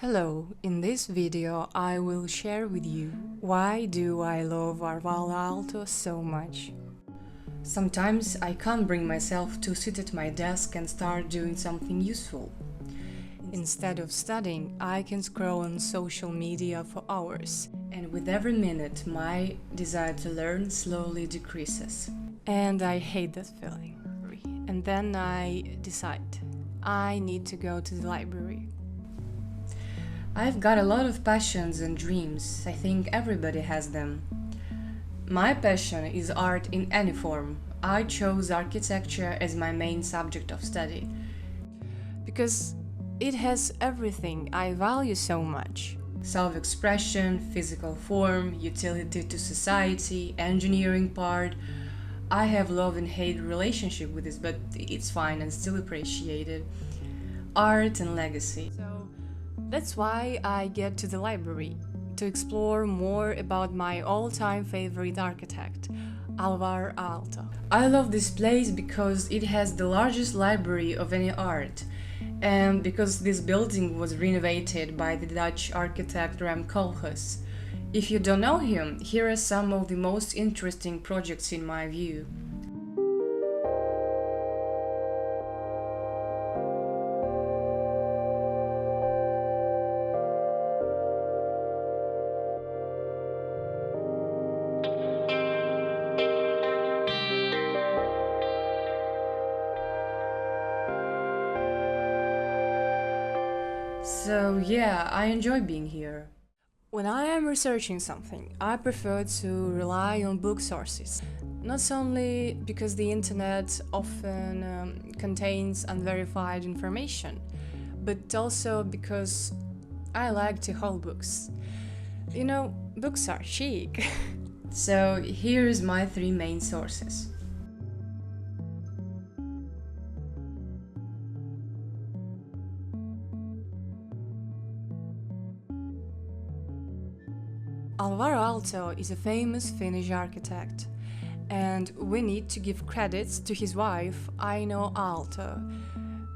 Hello, in this video I will share with you why do I love Alvar Aalto so much. Sometimes I can't bring myself to sit at my desk and start doing something useful. Instead of studying, I can scroll on social media for hours, and with every minute my desire to learn slowly decreases. And I hate that feeling. And then I decide, I need to go to the library. I've got a lot of passions and dreams. I think everybody has them. My passion is art in any form. I chose architecture as my main subject of study because it has everything I value so much. Self-expression, physical form, utility to society, engineering part. I have love and hate relationship with this, but it's fine and still appreciated. Art and legacy. So that's why I get to the library, to explore more about my all-time favorite architect, Alvar Aalto. I love this place because it has the largest library of any art, and because this building was renovated by the Dutch architect Rem Koolhas. If you don't know him, here are some of the most interesting projects in my view. So yeah, I enjoy being here. When I am researching something, I prefer to rely on book sources. Not only because the internet often contains unverified information, but also because I like to hold books. You know, books are chic. So here's my three main sources. Alvar Aalto is a famous Finnish architect, and we need to give credits to his wife, Aino Aalto,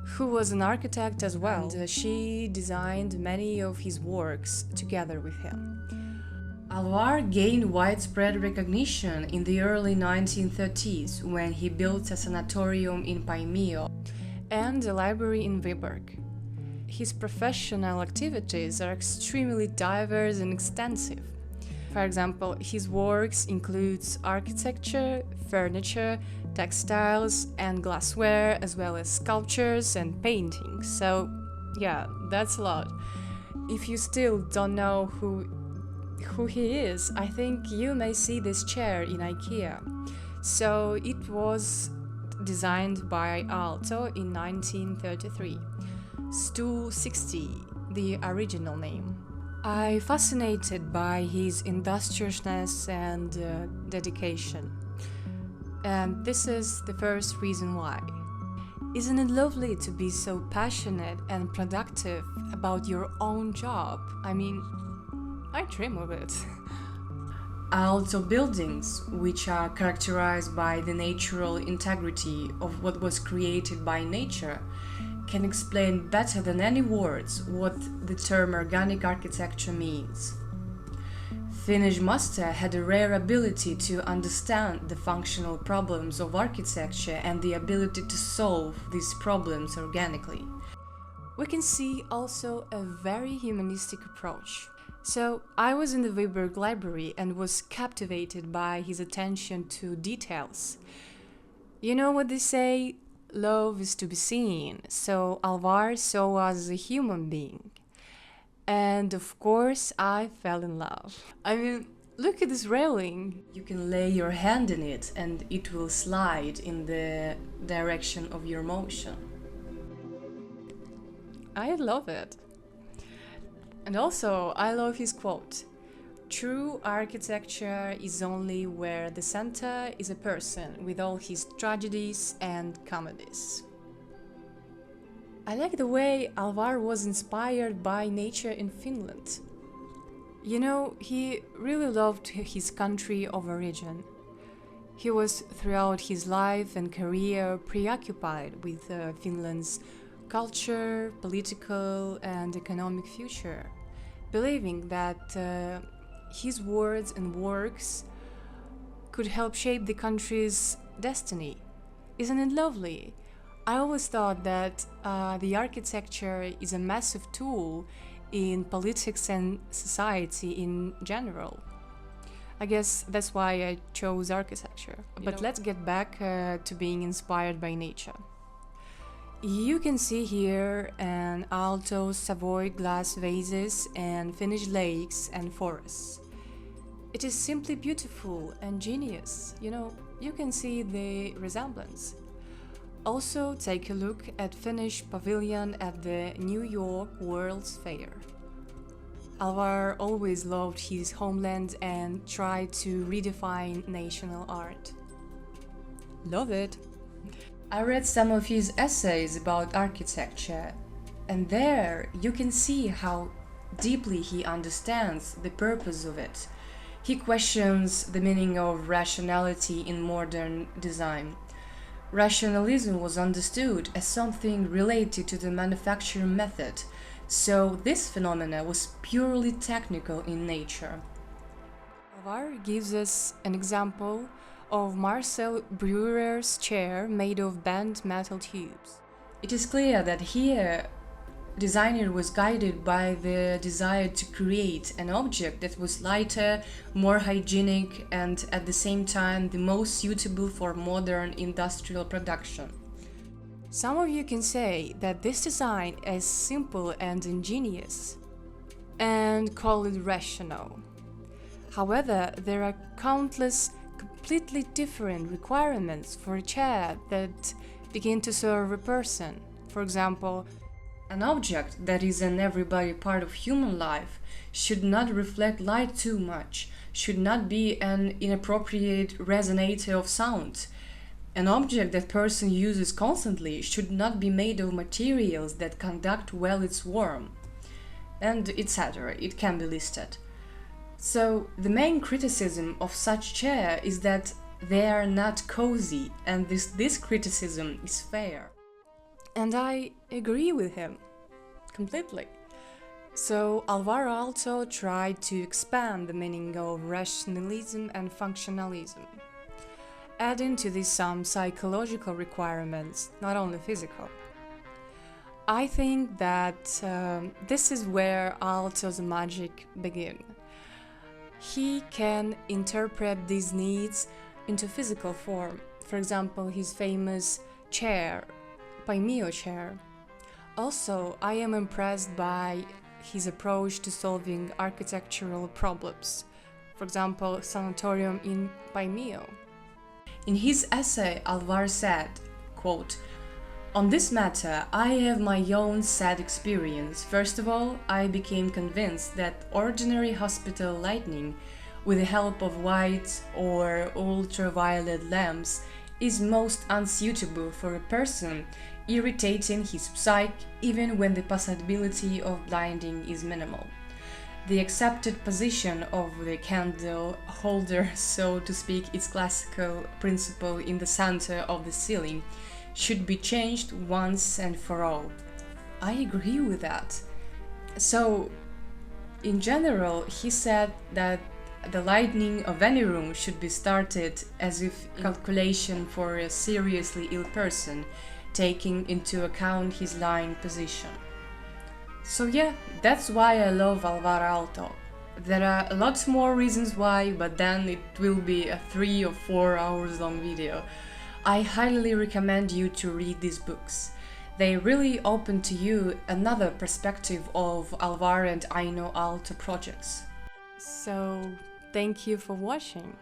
who was an architect as well, and she designed many of his works together with him. Alvar gained widespread recognition in the early 1930s when he built a sanatorium in Paimio and a library in Viborg. His professional activities are extremely diverse and extensive. For example, his works includes architecture, furniture, textiles and glassware, as well as sculptures and paintings. So yeah, that's a lot. If you still don't know who he is, I think you may see this chair in IKEA. So it was designed by Aalto in 1933. Stool 60, the original name. I'm fascinated by his industriousness and dedication. And this is the first reason why. Isn't it lovely to be so passionate and productive about your own job? I mean, I dream of it. Aalto buildings, which are characterized by the natural integrity of what was created by nature, can explain better than any words what the term organic architecture means. Finnish master had a rare ability to understand the functional problems of architecture and the ability to solve these problems organically. We can see also a very humanistic approach. So I was in the Viborg library and was captivated by his attention to details. You know what they say? Love is to be seen, so Alvar saw us as a human being. And of course, I fell in love. I mean, look at this railing. You can lay your hand in it and it will slide in the direction of your motion. I love it. And also, I love his quote. True architecture is only where the center is a person with all his tragedies and comedies. I like the way Alvar was inspired by nature in Finland. You know, he really loved his country of origin. He was throughout his life and career preoccupied with Finland's culture, political, and economic future, believing that his words and works could help shape the country's destiny. Isn't it lovely? I always thought that the architecture is a massive tool in politics and society in general. I guess that's why I chose architecture. But let's get back to being inspired by nature. You can see here an Aalto Savoy glass vases and finished lakes and forests. It is simply beautiful and genius. You can see the resemblance. Also, take a look at Finnish pavilion at the New York World's Fair. Alvar always loved his homeland and tried to redefine national art. Love it! I read some of his essays about architecture, and there you can see how deeply he understands the purpose of it. He questions the meaning of rationality in modern design. Rationalism was understood as something related to the manufacturing method, so this phenomena was purely technical in nature. Alvar gives us an example of Marcel Breuer's chair made of bent metal tubes. It is clear that here designer was guided by the desire to create an object that was lighter, more hygienic, and at the same time the most suitable for modern industrial production. Some of you can say that this design is simple and ingenious and call it rational. However, there are countless completely different requirements for a chair that begin to serve a person. For example, an object that is an everyday part of human life should not reflect light too much, should not be an inappropriate resonator of sound. An object that person uses constantly should not be made of materials that conduct well its warmth, and etc. It can be listed. So the main criticism of such chair is that they are not cozy, and this criticism is fair. And I agree with him completely. So Alvar Aalto tried to expand the meaning of rationalism and functionalism, adding to this some psychological requirements, not only physical. I think that this is where Aalto's magic begins. He can interpret these needs into physical form. For example, his famous chair, Paimio chair. Also, I am impressed by his approach to solving architectural problems. For example, sanatorium in Paimio. In his essay, Alvar said, quote, "On this matter, I have my own sad experience. First of all, I became convinced that ordinary hospital lighting, with the help of white or ultraviolet lamps, is most unsuitable for a person, irritating his psyche even when the possibility of blinding is minimal. The accepted position of the candle holder, so to speak, its classical principle in the center of the ceiling, should be changed once and for all." I agree with that. So, in general, he said that the lighting of any room should be started as if in calculation for a seriously ill person, taking into account his lying position. So yeah, that's why I love Alvar Aalto. There are lots more reasons why, but then it will be a 3 or 4 hours long video. I highly recommend you to read these books. They really open to you another perspective of Alvar and Aino Aalto projects. So, thank you for watching.